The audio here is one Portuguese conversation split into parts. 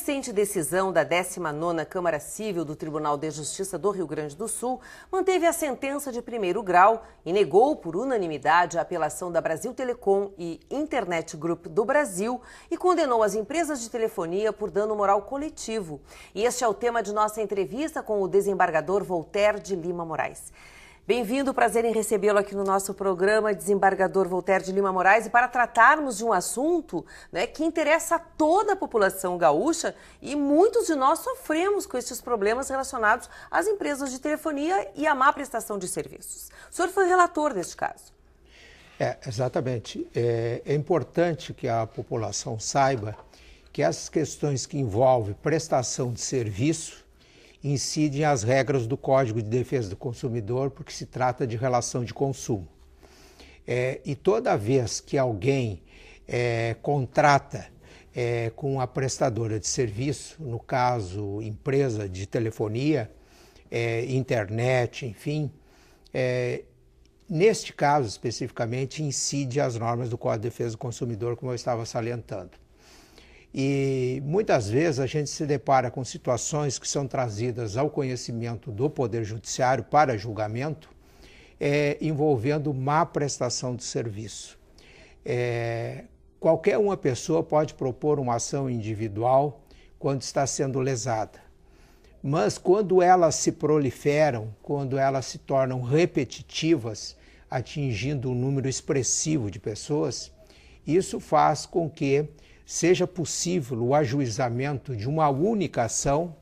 recente decisão da 19ª Câmara Civil do Tribunal de Justiça do Rio Grande do Sul manteve a sentença de primeiro grau e negou por unanimidade a apelação da Brasil Telecom e Internet Group do Brasil e condenou as empresas de telefonia por dano moral coletivo. E este é o tema de nossa entrevista com o desembargador Voltaire de Lima Moraes. Bem-vindo, prazer em recebê-lo aqui no nosso programa, desembargador Voltaire de Lima Moraes, e para tratarmos de um assunto, que interessa a toda a população gaúcha e muitos de nós sofremos com estes problemas relacionados às empresas de telefonia e à má prestação de serviços. O senhor foi relator deste caso. Exatamente. É importante que a população saiba que essas questões que envolvem prestação de serviço incidem as regras do Código de Defesa do Consumidor, porque se trata de relação de consumo. E toda vez que alguém contrata com a prestadora de serviço, no caso, empresa de telefonia, internet, enfim, neste caso especificamente incide as normas do Código de Defesa do Consumidor, como eu estava salientando. E muitas vezes a gente se depara com situações que são trazidas ao conhecimento do Poder Judiciário para julgamento, envolvendo má prestação de serviço. Qualquer uma pessoa pode propor uma ação individual quando está sendo lesada, mas quando elas se proliferam, quando elas se tornam repetitivas, atingindo um número expressivo de pessoas, isso faz com que seja possível o ajuizamento de uma única ação,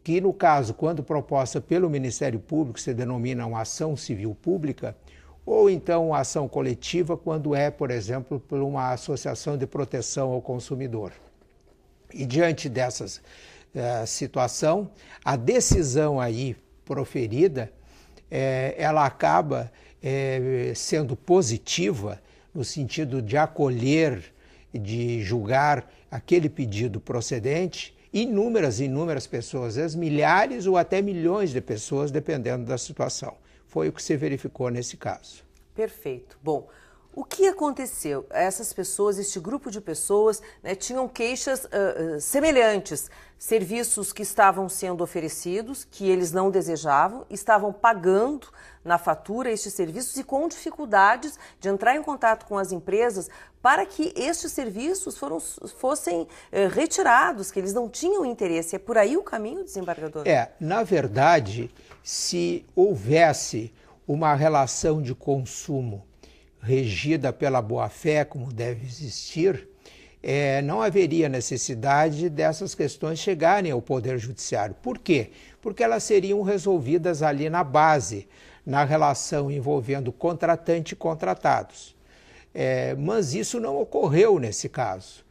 que no caso, quando proposta pelo Ministério Público, se denomina uma ação civil pública, ou então uma ação coletiva, quando é, por exemplo, por uma associação de proteção ao consumidor. E diante dessa situação, a decisão aí proferida, ela acaba sendo positiva no sentido de acolher, de julgar aquele pedido procedente, inúmeras pessoas, às vezes milhares ou até milhões de pessoas, dependendo da situação. Foi o que se verificou nesse caso. Perfeito. Bom, o que aconteceu? Essas pessoas, este grupo de pessoas, tinham queixas semelhantes, serviços que estavam sendo oferecidos, que eles não desejavam, estavam pagando na fatura estes serviços e com dificuldades de entrar em contato com as empresas para que estes serviços fossem retirados, que eles não tinham interesse. É por aí o caminho, desembargador? Na verdade, se houvesse uma relação de consumo regida pela boa-fé, como deve existir, não haveria necessidade dessas questões chegarem ao Poder Judiciário. Por quê? Porque elas seriam resolvidas ali na base, na relação envolvendo contratante e contratados. Mas isso não ocorreu nesse caso.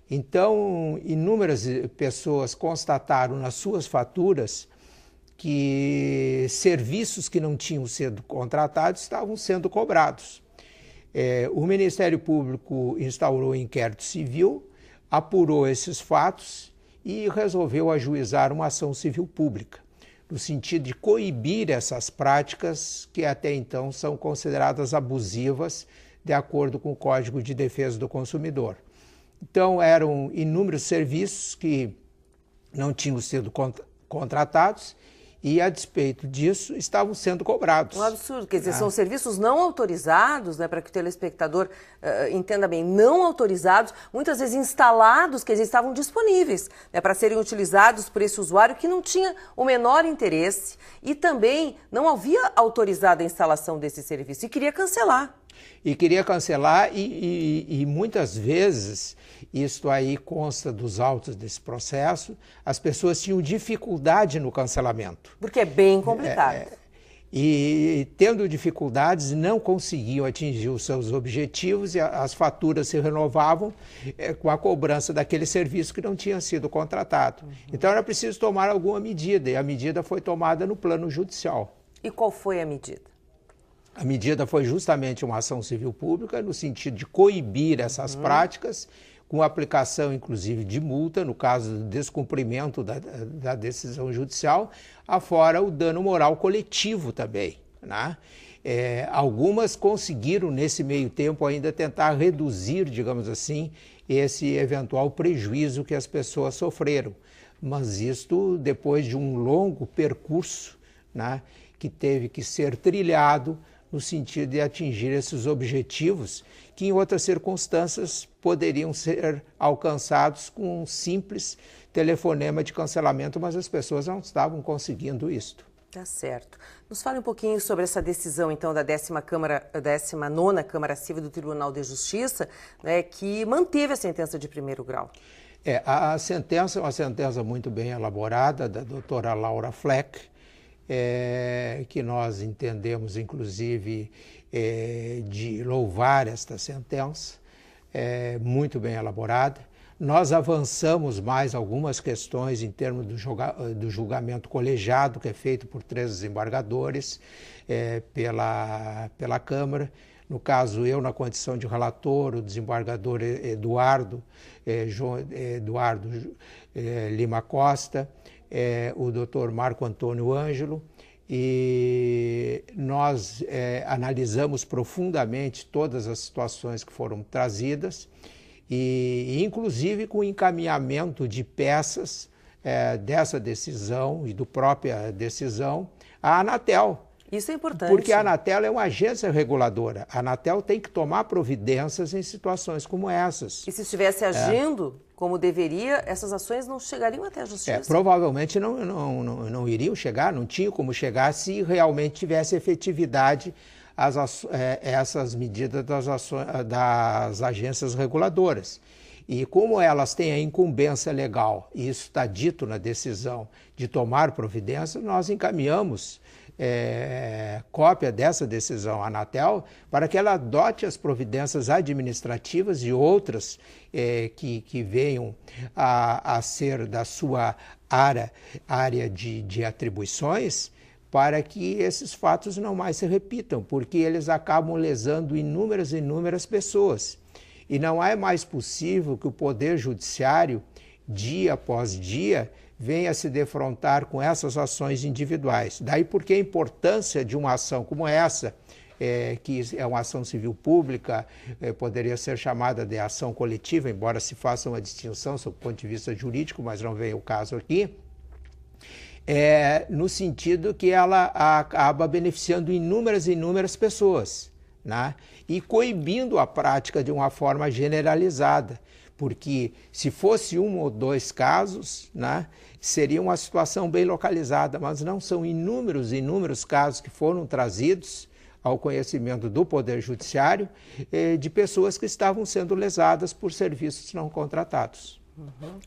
Então, inúmeras pessoas constataram nas suas faturas que serviços que não tinham sido contratados estavam sendo cobrados. O Ministério Público instaurou um inquérito civil, apurou esses fatos e resolveu ajuizar uma ação civil pública, no sentido de coibir essas práticas que até então são consideradas abusivas, de acordo com o Código de Defesa do Consumidor. Então, eram inúmeros serviços que não tinham sido contratados e, a despeito disso, estavam sendo cobrados. Um absurdo, quer dizer, são serviços não autorizados, para que o telespectador entenda bem, não autorizados, muitas vezes instalados, quer dizer, estavam disponíveis para serem utilizados por esse usuário que não tinha o menor interesse e também não havia autorizado a instalação desse serviço e queria cancelar. E muitas vezes, isto aí consta dos autos desse processo, as pessoas tinham dificuldade no cancelamento. Porque é bem complicado. E tendo dificuldades, não conseguiam atingir os seus objetivos e as faturas se renovavam com a cobrança daquele serviço que não tinha sido contratado. Então era preciso tomar alguma medida, e a medida foi tomada no plano judicial. E qual foi a medida? A medida foi justamente uma ação civil pública, no sentido de coibir essas práticas, com aplicação, inclusive, de multa, no caso do descumprimento da decisão judicial, afora o dano moral coletivo também, né? Algumas conseguiram, nesse meio tempo, ainda tentar reduzir, digamos assim, esse eventual prejuízo que as pessoas sofreram. Mas isto depois de um longo percurso, né, que teve que ser trilhado no sentido de atingir esses objetivos que em outras circunstâncias poderiam ser alcançados com um simples telefonema de cancelamento, mas as pessoas não estavam conseguindo isto. Tá certo. Nos fale um pouquinho sobre essa decisão, então, da 19ª Câmara Civil do Tribunal de Justiça, né, que manteve a sentença de primeiro grau. A sentença é uma sentença muito bem elaborada, da doutora Laura Fleck, que nós entendemos, inclusive, de louvar esta sentença, muito bem elaborada. Nós avançamos mais algumas questões em termos do julgamento colegiado, que é feito por 3 desembargadores pela Câmara. No caso, eu, na condição de relator, o desembargador Eduardo Lima Costa, o doutor Marco Antônio Ângelo, e nós analisamos profundamente todas as situações que foram trazidas, e inclusive com o encaminhamento de peças dessa decisão e do própria decisão à Anatel. Isso é importante. Porque a Anatel é uma agência reguladora. A Anatel tem que tomar providências em situações como essas. E se estivesse agindo como deveria, essas ações não chegariam até a Justiça? Provavelmente não iriam chegar, não tinham como chegar se realmente tivesse efetividade essas medidas das agências reguladoras. E como elas têm a incumbência legal, e isso está dito na decisão, de tomar providência, nós encaminhamos cópia dessa decisão à Anatel para que ela adote as providências administrativas e outras que venham a ser da sua área de atribuições, para que esses fatos não mais se repitam, porque eles acabam lesando inúmeras pessoas. E não é mais possível que o Poder Judiciário, dia após dia, venha se defrontar com essas ações individuais. Daí porque a importância de uma ação como essa, que é uma ação civil pública, poderia ser chamada de ação coletiva, embora se faça uma distinção sob o ponto de vista jurídico, mas não vem o caso aqui, no sentido que ela acaba beneficiando inúmeras pessoas, né? E coibindo a prática de uma forma generalizada, porque se fosse 1 ou 2 casos, né, seria uma situação bem localizada, mas não são inúmeros casos que foram trazidos ao conhecimento do Poder Judiciário de pessoas que estavam sendo lesadas por serviços não contratados.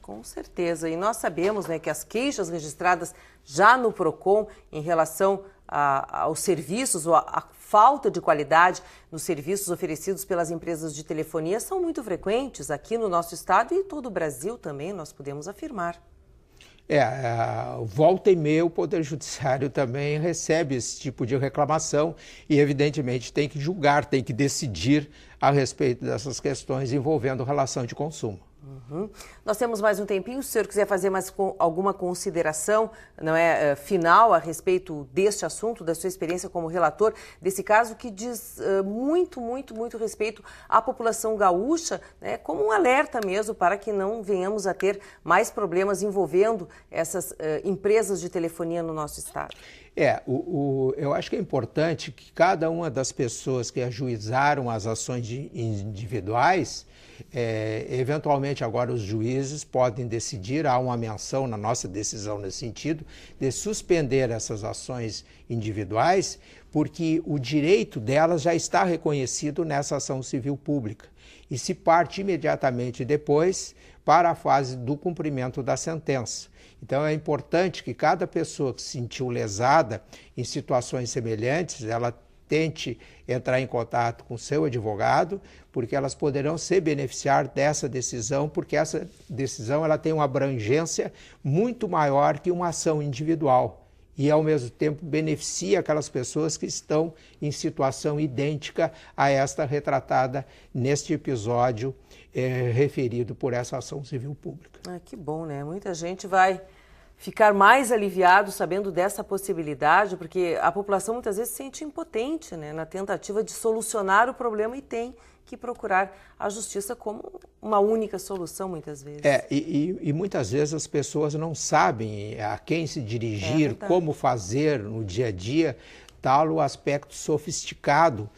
Com certeza. E nós sabemos, né, que as queixas registradas já no PROCON em relação aos serviços ou a falta de qualidade nos serviços oferecidos pelas empresas de telefonia são muito frequentes aqui no nosso estado e todo o Brasil também, nós podemos afirmar. Volta e meia o Poder Judiciário também recebe esse tipo de reclamação e, evidentemente, tem que julgar, tem que decidir a respeito dessas questões envolvendo relação de consumo. Nós temos mais um tempinho, se o senhor quiser fazer mais alguma consideração final a respeito deste assunto, da sua experiência como relator desse caso, que diz muito respeito à população gaúcha, né, como um alerta mesmo para que não venhamos a ter mais problemas envolvendo essas empresas de telefonia no nosso estado. Eu acho que é importante que cada uma das pessoas que ajuizaram as ações individuais, eventualmente agora os juízes podem decidir, há uma menção na nossa decisão nesse sentido, de suspender essas ações individuais, porque o direito delas já está reconhecido nessa ação civil pública e se parte imediatamente depois para a fase do cumprimento da sentença. Então é importante que cada pessoa que se sentiu lesada em situações semelhantes, ela tente entrar em contato com seu advogado, porque elas poderão se beneficiar dessa decisão, porque essa decisão ela tem uma abrangência muito maior que uma ação individual e, ao mesmo tempo, beneficia aquelas pessoas que estão em situação idêntica a esta retratada neste episódio referido por essa ação civil pública. Que bom, né? Muita gente vai ficar mais aliviado sabendo dessa possibilidade, porque a população muitas vezes se sente impotente, né, na tentativa de solucionar o problema e tem que procurar a justiça como uma única solução muitas vezes. E muitas vezes as pessoas não sabem a quem se dirigir, como fazer no dia a dia, tal o aspecto sofisticado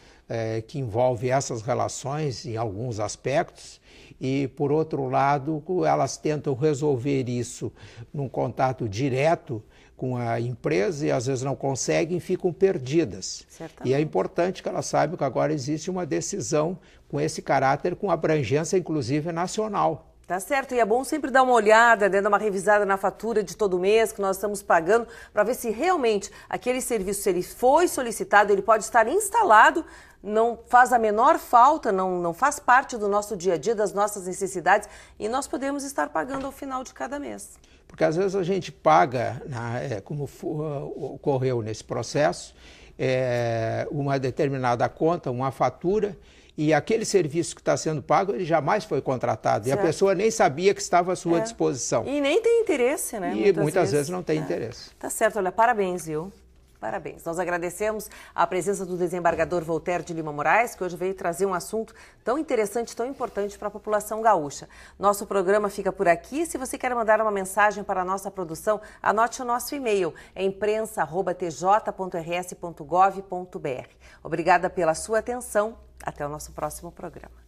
que envolve essas relações em alguns aspectos. E, por outro lado, elas tentam resolver isso num contato direto com a empresa e às vezes não conseguem e ficam perdidas. Certamente. E é importante que elas saibam que agora existe uma decisão com esse caráter, com abrangência inclusive nacional. Tá certo, e é bom sempre dar uma olhada, dar uma revisada na fatura de todo mês que nós estamos pagando, para ver se realmente aquele serviço, se ele foi solicitado, ele pode estar instalado, não faz a menor falta, não faz parte do nosso dia a dia, das nossas necessidades, e nós podemos estar pagando ao final de cada mês. Porque às vezes a gente paga, como ocorreu nesse processo, uma determinada conta, uma fatura, e aquele serviço que está sendo pago, ele jamais foi contratado. Certo. E a pessoa nem sabia que estava à sua disposição. E nem tem interesse, né? E muitas vezes não tem interesse. Tá certo, olha, parabéns, viu? Parabéns. Nós agradecemos a presença do desembargador Voltaire de Lima Moraes, que hoje veio trazer um assunto tão interessante, tão importante para a população gaúcha. Nosso programa fica por aqui. Se você quer mandar uma mensagem para a nossa produção, anote o nosso e-mail, é imprensa@tj.rs.gov.br. Obrigada pela sua atenção. Até o nosso próximo programa.